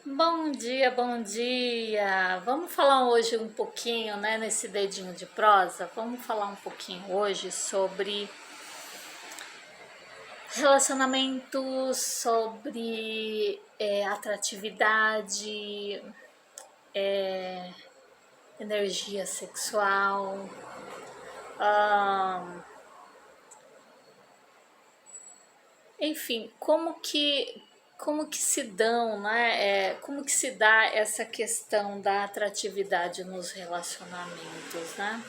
Bom dia, bom dia! Vamos falar hoje um pouquinho, né, nesse dedinho de prosa, vamos falar um pouquinho hoje sobre relacionamentos, sobre atratividade, energia sexual, ahn, enfim, como que se dão, né? Como que se dá essa questão da atratividade nos relacionamentos, né?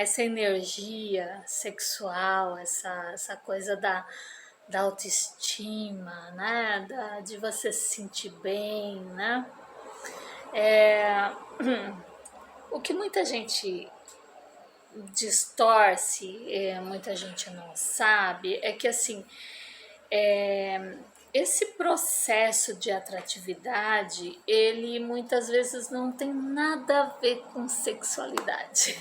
Essa energia sexual, essa coisa da autoestima, né? De você se sentir bem, né? É, o que muita gente distorce, muita gente não sabe, é que assim, é, esse processo de atratividade, ele muitas vezes não tem nada a ver com sexualidade.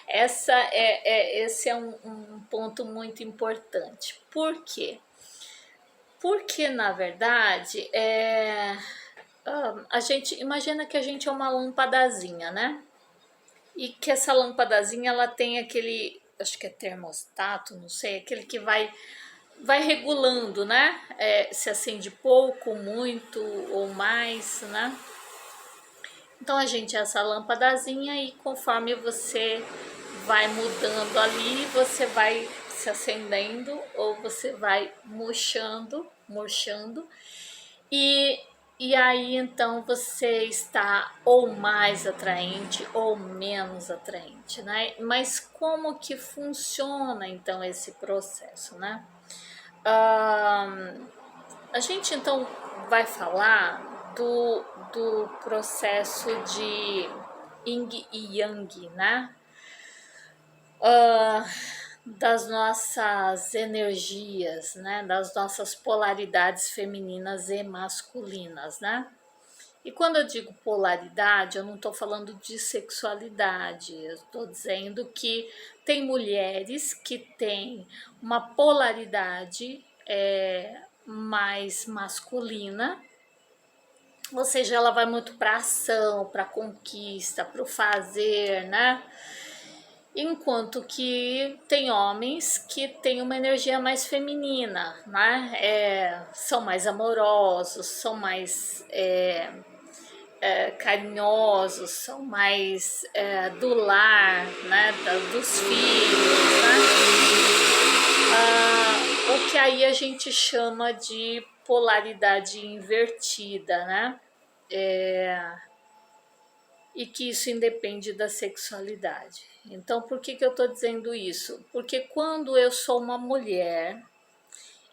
Esse é um ponto muito importante. Por quê? Porque, na verdade, a gente imagina que a gente é uma lâmpadazinha, né? E que essa lâmpadazinha ela tem aquele, acho que é termostato, não sei, aquele que vai regulando, né? Se acende pouco, muito ou mais, né? Então a gente é essa lâmpadazinha e conforme você vai mudando ali, você vai se acendendo ou você vai murchando e, e aí então você está ou mais atraente ou menos atraente, né? Mas como que funciona então esse processo, né? A gente então vai falar do processo de Yin e Yang, né? Ah, das nossas energias, né? Das nossas polaridades femininas e masculinas, né? E quando eu digo polaridade, eu não estou falando de sexualidade, eu estou dizendo que tem mulheres que têm uma polaridade mais masculina, ou seja, ela vai muito para ação, para conquista, para o fazer, né? Enquanto que tem homens que têm uma energia mais feminina, né? São mais amorosos, são mais carinhosos, são mais do lar, né? Dos filhos, né? O que aí a gente chama de polaridade invertida, né? E que isso independe da sexualidade. Então, por que eu estou dizendo isso? Porque quando eu sou uma mulher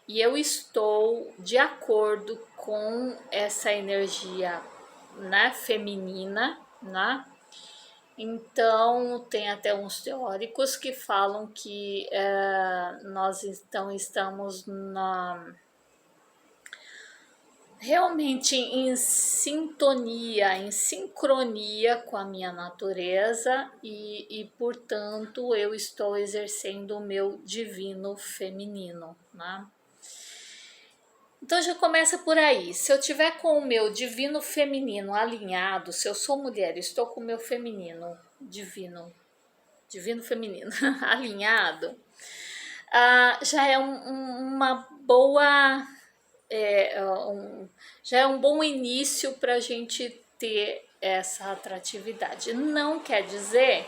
e eu estou de acordo com essa energia, né, feminina, né? Então, tem até uns teóricos que falam que nós então estamos realmente em sintonia, em sincronia com a minha natureza portanto, eu estou exercendo o meu divino feminino, né? Então já começa por aí. Se eu tiver com o meu divino feminino alinhado, se eu sou mulher, estou com o meu feminino divino feminino alinhado, já é uma boa já é um bom início para a gente ter essa atratividade. Não quer dizer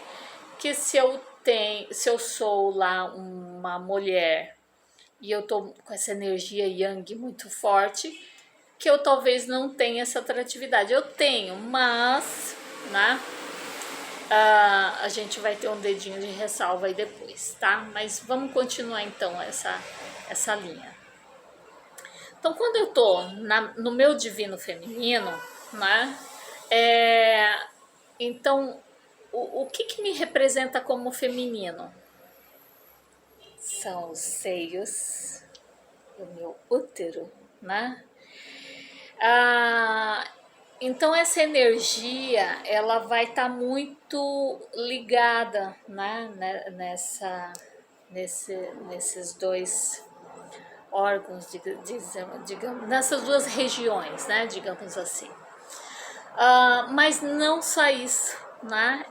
que se eu sou lá uma mulher e eu tô com essa energia yang muito forte, que eu talvez não tenha essa atratividade. Eu tenho, mas, né? A gente vai ter um dedinho de ressalva aí depois, tá? Mas vamos continuar então essa linha. Então, quando eu tô no meu divino feminino, né? Então, o que me representa como feminino? São os seios, o meu útero, né? Então essa energia ela vai estar muito ligada, né? Nesses dois órgãos, digamos, nessas duas regiões, né, digamos assim. Mas não só isso, né?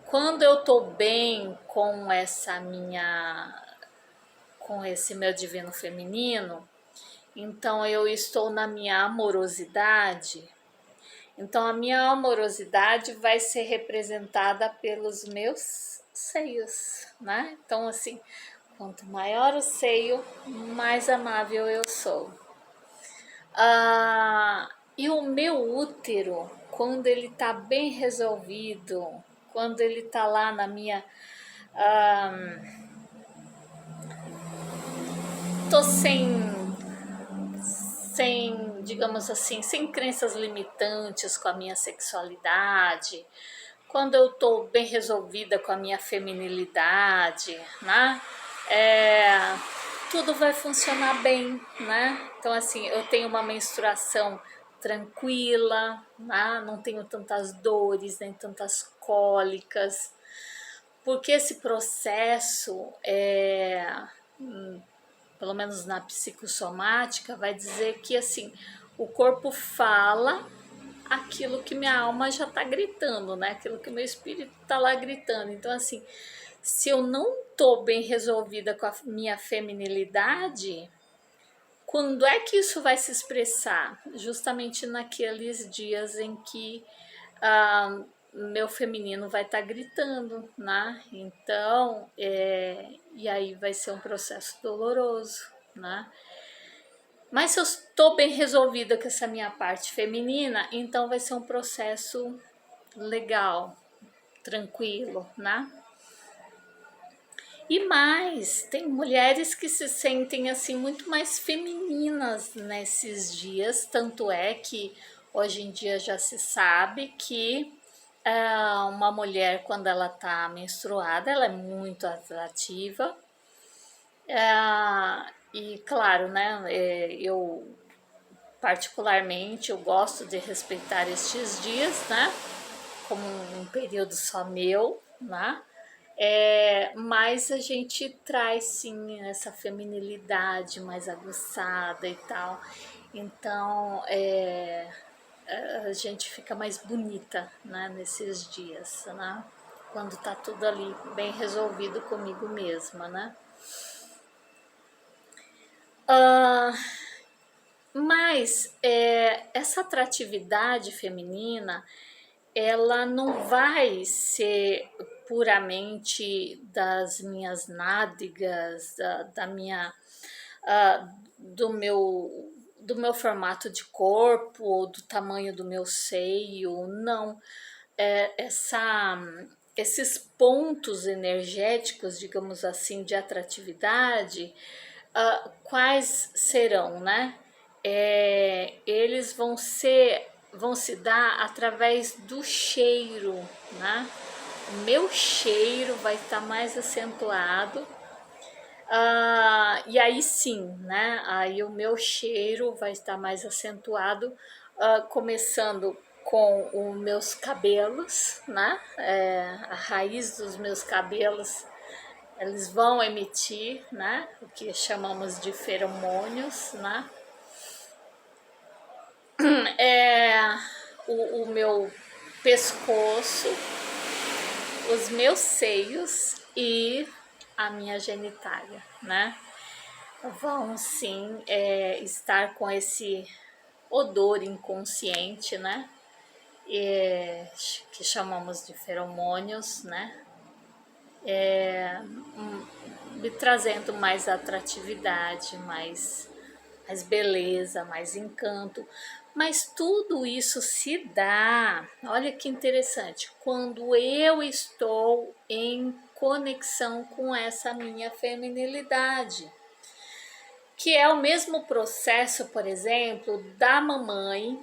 Quando eu tô bem com esse meu divino feminino, então eu estou na minha amorosidade. Então a minha amorosidade vai ser representada pelos meus seios, né? Então assim, quanto maior o seio, mais amável eu sou. E o meu útero, quando ele tá bem resolvido, quando ele tá lá na minha. Ah, tô sem, digamos assim, sem crenças limitantes com a minha sexualidade, quando eu tô bem resolvida com a minha feminilidade, né? É, tudo vai funcionar bem, né? Então, assim, eu tenho uma menstruação tranquila, né? Não tenho tantas dores, nem tantas cólicas, porque esse processo pelo menos na psicossomática, vai dizer que assim, o corpo fala aquilo que minha alma já está gritando, né? Aquilo que meu espírito está lá gritando. Então, assim, se eu não tô bem resolvida com a minha feminilidade, quando é que isso vai se expressar? Justamente naqueles dias em que meu feminino vai estar gritando, né? Então, e aí vai ser um processo doloroso, né? Mas se eu estou bem resolvida com essa minha parte feminina, então vai ser um processo legal, tranquilo, né? E mais, tem mulheres que se sentem assim muito mais femininas nesses dias, tanto é que hoje em dia já se sabe que uma mulher quando ela está menstruada, ela é muito atrativa. E claro, né, eu particularmente eu gosto de respeitar estes dias, né, como um período só meu, né? Mas a gente traz sim essa feminilidade mais aguçada e tal. Então a gente fica mais bonita, né, nesses dias, né? Quando tá tudo ali bem resolvido comigo mesma, né? Ah, mas essa atratividade feminina, ela não vai ser puramente das minhas nádegas, da minha, do meu formato de corpo, ou do tamanho do meu seio, não. Esses pontos energéticos, digamos assim, de atratividade, quais serão, né? Eles vão se dar através do cheiro, né? O meu cheiro vai estar mais acentuado. E aí sim, né? Aí o meu cheiro vai estar mais acentuado, começando com os meus cabelos, né? A raiz dos meus cabelos, eles vão emitir, né? O que chamamos de feromônios, né? É, o meu pescoço, os meus seios e a minha genitália, né? Vão sim estar com esse odor inconsciente, né? Que chamamos de feromônios, né? Me trazendo mais atratividade, mais beleza, mais encanto. Mas tudo isso se dá, olha que interessante, quando eu estou em conexão com essa minha feminilidade, que é o mesmo processo, por exemplo, da mamãe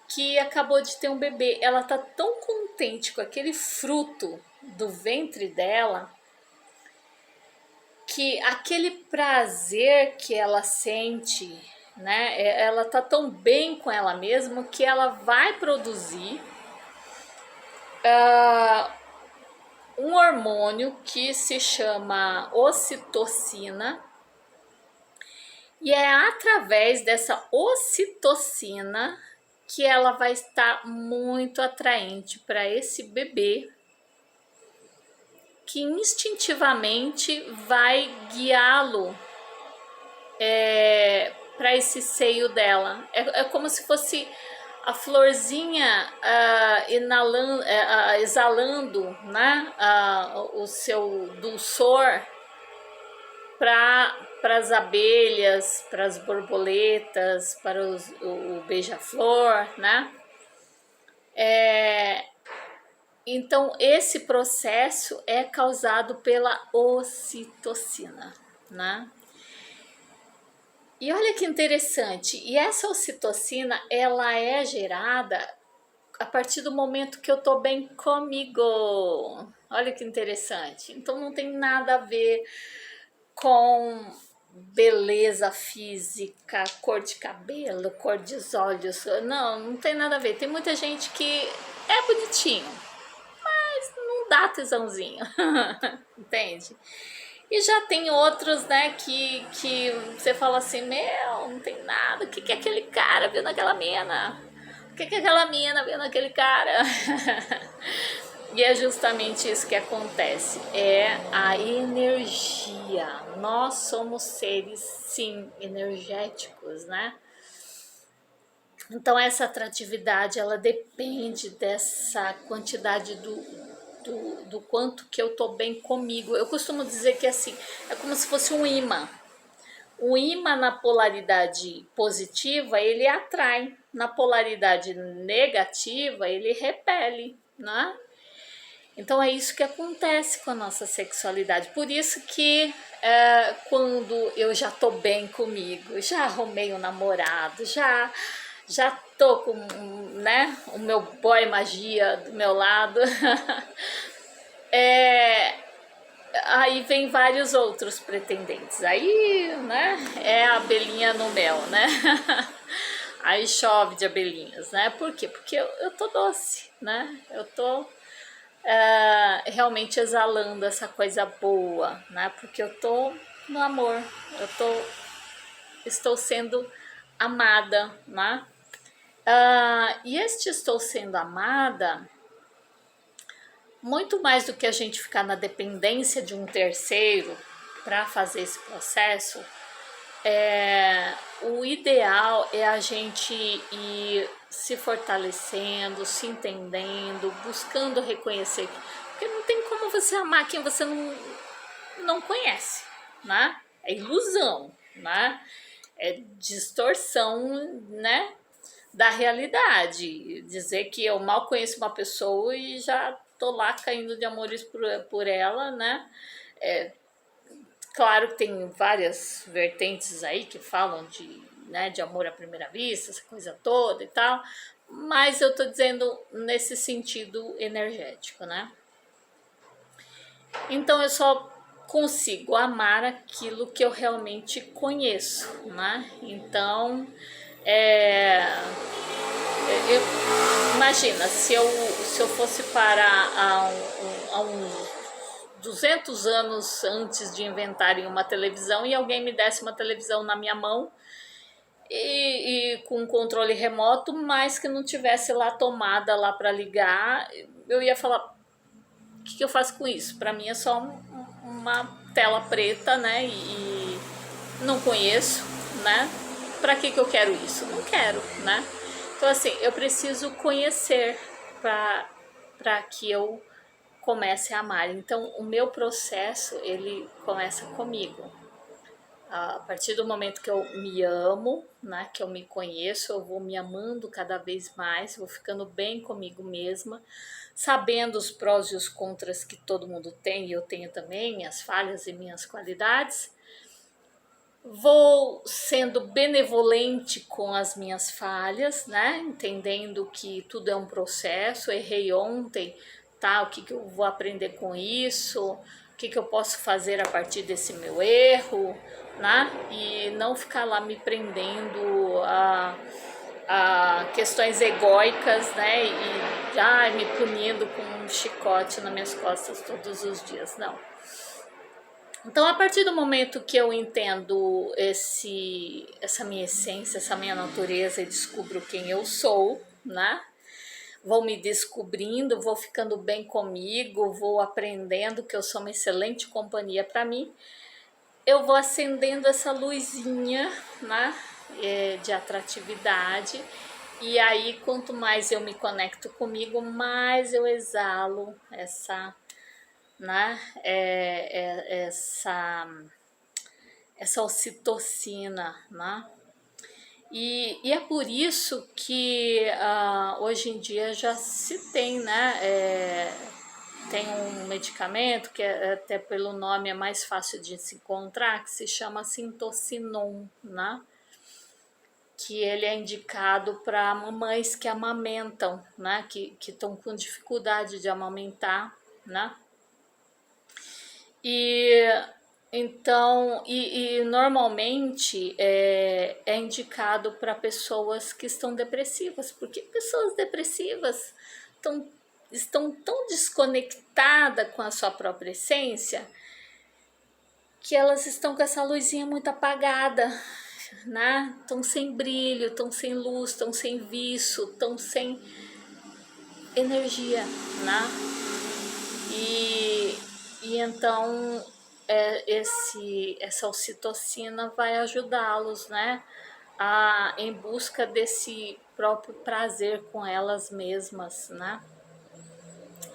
que acabou de ter um bebê. Ela tá tão contente com aquele fruto do ventre dela, que aquele prazer que ela sente, né? Ela tá tão bem com ela mesma que ela vai produzir um hormônio que se chama ocitocina, E é através dessa ocitocina que ela vai estar muito atraente para esse bebê, que instintivamente vai guiá-lo para esse seio dela. É como se fosse a florzinha exalando, né, o seu dulçor para as abelhas, para as borboletas, para o beija-flor, né? Então, esse processo é causado pela ocitocina, né? E olha que interessante, e essa ocitocina, ela é gerada a partir do momento que eu tô bem comigo. Olha que interessante. Então, não tem nada a ver com beleza física, cor de cabelo, cor dos olhos. Não, não tem nada a ver. Tem muita gente que é bonitinho, mas não dá tesãozinho, entende? E já tem outros, né, que você fala assim, meu, não tem nada, o que aquele cara viu naquela mina? O que aquela mina viu naquele cara? E é justamente isso que acontece, é a energia. Nós somos seres, sim, energéticos, né? Então essa atratividade, ela depende dessa quantidade do quanto que eu tô bem comigo. Eu costumo dizer que assim, é como se fosse um imã. O imã na polaridade positiva, ele atrai. Na polaridade negativa, ele repele, né? Então é isso que acontece com a nossa sexualidade. Por isso que quando eu já tô bem comigo, já arrumei um namorado, já tô com, né, o meu boy magia do meu lado, aí vem vários outros pretendentes. Aí, né, é a abelhinha no mel, né? Aí chove de abelhinhas, né? Por quê? Porque eu tô doce, né? Eu tô realmente exalando essa coisa boa, né? Porque eu tô no amor, estou sendo amada, né? E este estou sendo amada, muito mais do que a gente ficar na dependência de um terceiro para fazer esse processo, o ideal é a gente ir se fortalecendo, se entendendo, buscando reconhecer. Porque não tem como você amar quem você não conhece, né? É ilusão, né? É distorção, né, da realidade. Dizer que eu mal conheço uma pessoa e já tô lá caindo de amores por ela, né? Claro que tem várias vertentes aí que falam de, né, de amor à primeira vista, essa coisa toda e tal, mas eu tô dizendo nesse sentido energético, né? Então eu só consigo amar aquilo que eu realmente conheço, né? Então, imagina, se eu fosse parar a uns 200 anos antes de inventarem uma televisão e alguém me desse uma televisão na minha mão e com controle remoto, mas que não tivesse lá tomada lá para ligar, eu ia falar, o que eu faço com isso? Para mim é só uma tela preta, né? E não conheço, né? Para que eu quero isso? Não quero, né? Então assim, eu preciso conhecer para que eu comece a amar. Então, o meu processo, ele começa comigo. A partir do momento que eu me amo, né, que eu me conheço, eu vou me amando cada vez mais, vou ficando bem comigo mesma, sabendo os prós e os contras que todo mundo tem, e eu tenho também, minhas falhas e minhas qualidades. Vou sendo benevolente com as minhas falhas, né? Entendendo que tudo é um processo, errei ontem, tá? O que eu vou aprender com isso? O que eu posso fazer a partir desse meu erro, né? E não ficar lá me prendendo a questões egóicas, né? E me punindo com um chicote nas minhas costas todos os dias. Não. Então, a partir do momento que eu entendo essa minha essência, essa minha natureza e descubro quem eu sou, né? Vou me descobrindo, vou ficando bem comigo, vou aprendendo que eu sou uma excelente companhia para mim, eu vou acendendo essa luzinha, né, de atratividade. E aí, quanto mais eu me conecto comigo, mais eu exalo essa, né, essa ocitocina, né? E é por isso que hoje em dia já se tem, né? Tem um medicamento que até pelo nome é mais fácil de se encontrar, que se chama Sintocinon, né? Que ele é indicado para mamães que amamentam, né? Que estão com dificuldade de amamentar, né? E então, normalmente é indicado para pessoas que estão depressivas, porque pessoas depressivas estão, estão tão desconectadas com a sua própria essência que elas estão com essa luzinha muito apagada, né? Estão sem brilho, estão sem luz, estão sem viço, estão sem energia, né? E então essa ocitocina vai ajudá-los, né? Em busca desse próprio prazer com elas mesmas, né?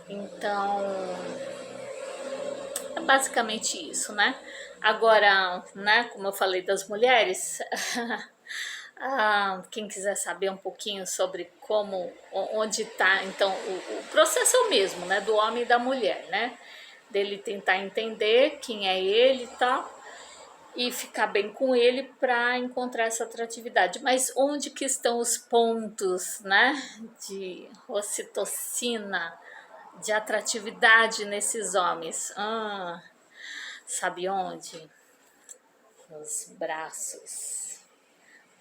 Então, é basicamente isso, né? Agora, né, como eu falei das mulheres, quem quiser saber um pouquinho sobre como, onde está, então, o processo é o mesmo, né, do homem e da mulher, né? Dele tentar entender quem é ele e tal, e ficar bem com ele para encontrar essa atratividade. Mas onde que estão os pontos, né, de ocitocina, de atratividade nesses homens? Sabe onde? Nos braços,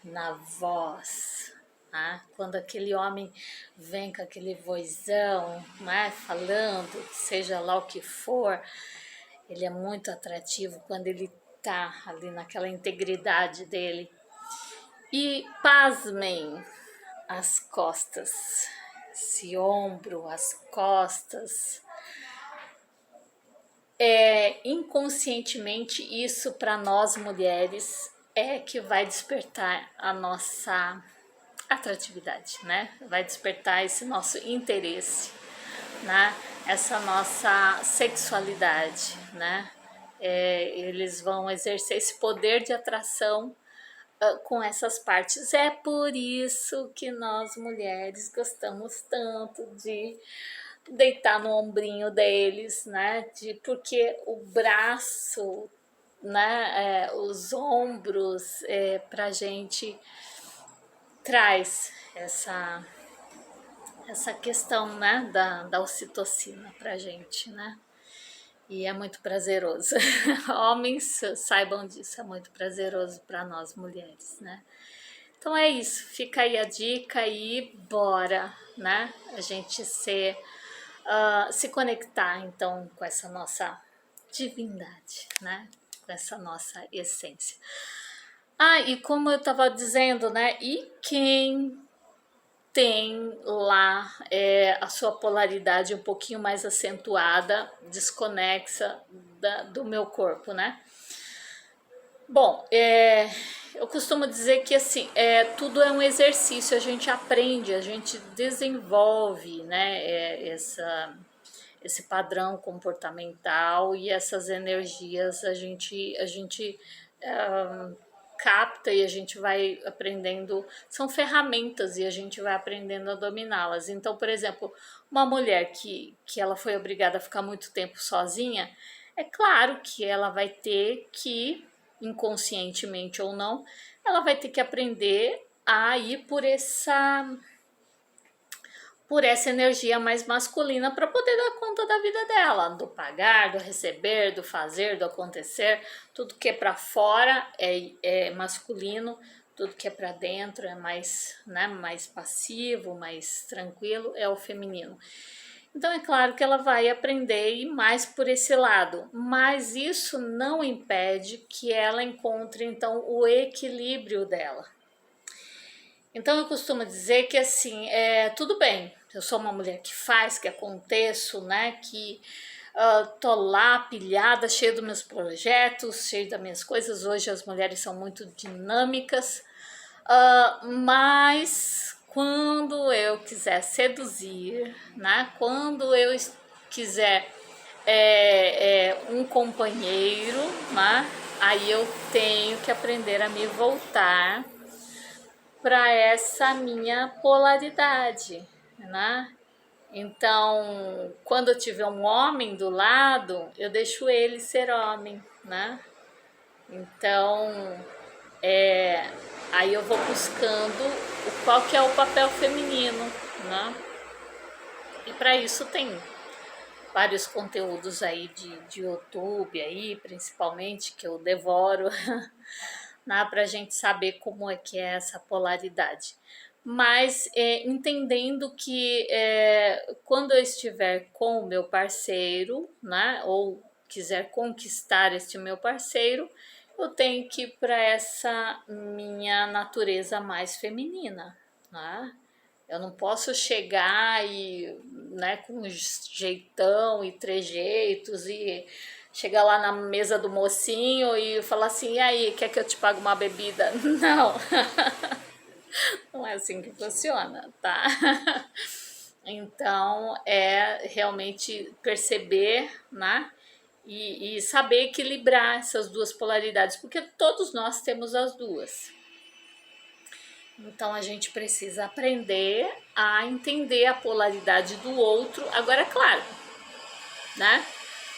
na voz. Né? Quando aquele homem vem com aquele vozão, né, falando, seja lá o que for, ele é muito atrativo quando ele tá ali naquela integridade dele. E pasmem, as costas, esse ombro, as costas. Inconscientemente, isso para nós mulheres é que vai despertar a nossa atratividade, né? Vai despertar esse nosso interesse, né? Essa nossa sexualidade, né? Eles vão exercer esse poder de atração com essas partes. É por isso que nós mulheres gostamos tanto de deitar no ombrinho deles, né? Porque o braço, né? Os ombros, pra gente traz essa questão, né? Da ocitocina pra gente, né? E é muito prazeroso. Homens, saibam disso, é muito prazeroso para nós mulheres, né? Então é isso, fica aí a dica e bora, né? A gente se conectar então com essa nossa divindade, né? Com essa nossa essência. E como eu estava dizendo, né? E quem tem lá a sua polaridade um pouquinho mais acentuada, desconexa do meu corpo, né? Bom, eu costumo dizer que assim, tudo é um exercício, a gente aprende, a gente desenvolve, né, esse padrão comportamental e essas energias a gente capta e a gente vai aprendendo, são ferramentas e a gente vai aprendendo a dominá-las. Então, por exemplo, uma mulher que ela foi obrigada a ficar muito tempo sozinha, é claro que ela vai ter que, inconscientemente ou não, ela vai ter que aprender a ir por essa energia mais masculina para poder dar conta da vida dela, do pagar, do receber, do fazer, do acontecer. Tudo que é para fora é masculino, tudo que é para dentro é mais, né, mais passivo, mais tranquilo, é o feminino. Então é claro que ela vai aprender a ir mais por esse lado, mas isso não impede que ela encontre então o equilíbrio dela. Então eu costumo dizer que assim, tudo bem, eu sou uma mulher que faz, que aconteço, né, que tô lá pilhada, cheia dos meus projetos, cheia das minhas coisas. Hoje as mulheres são muito dinâmicas, mas quando eu quiser seduzir, né, quando eu quiser um companheiro, né, aí eu tenho que aprender a me voltar para essa minha polaridade, né? Então, quando eu tiver um homem do lado, eu deixo ele ser homem, né? Então, aí eu vou buscando qual que é o papel feminino, né? E para isso tem vários conteúdos aí de YouTube aí, principalmente, que eu devoro, né, para a gente saber como é que é essa polaridade. Mas entendendo que quando eu estiver com o meu parceiro, né, ou quiser conquistar este meu parceiro, eu tenho que ir para essa minha natureza mais feminina, né? Eu não posso chegar e, né, com jeitão e trejeitos e chegar lá na mesa do mocinho e falar assim, e aí, quer que eu te pague uma bebida? Não, não é assim que funciona, tá? Então, é realmente perceber, né? E saber equilibrar essas duas polaridades, porque todos nós temos as duas. Então a gente precisa aprender a entender a polaridade do outro. Agora, é claro, né?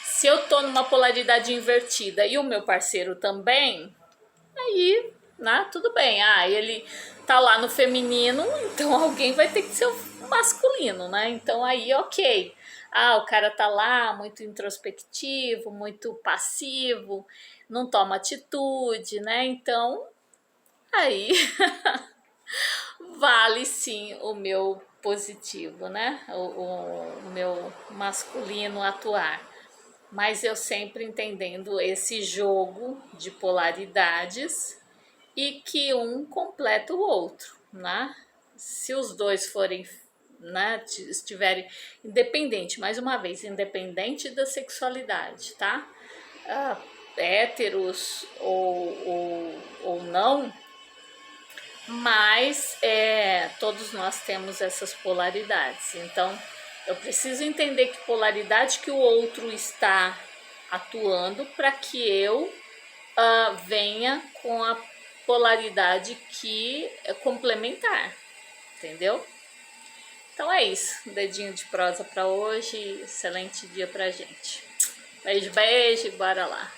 Se eu tô numa polaridade invertida e o meu parceiro também, aí, né, tudo bem. Ah, ele tá lá no feminino, então alguém vai ter que ser o masculino, né? Então aí, ok. Ah, o cara tá lá muito introspectivo, muito passivo, não toma atitude, né? Então, aí vale sim o meu positivo, né? O meu masculino atuar. Mas eu sempre entendendo esse jogo de polaridades e que um completa o outro, né? Se os dois forem, né, estiverem independente, mais uma vez, independente da sexualidade, tá? Ah, héteros ou não, mas todos nós temos essas polaridades. Então, eu preciso entender que polaridade que o outro está atuando para que eu venha com a polaridade que é complementar, entendeu? Então é isso, um dedinho de prosa para hoje, excelente dia pra gente. Beijo, beijo, bora lá.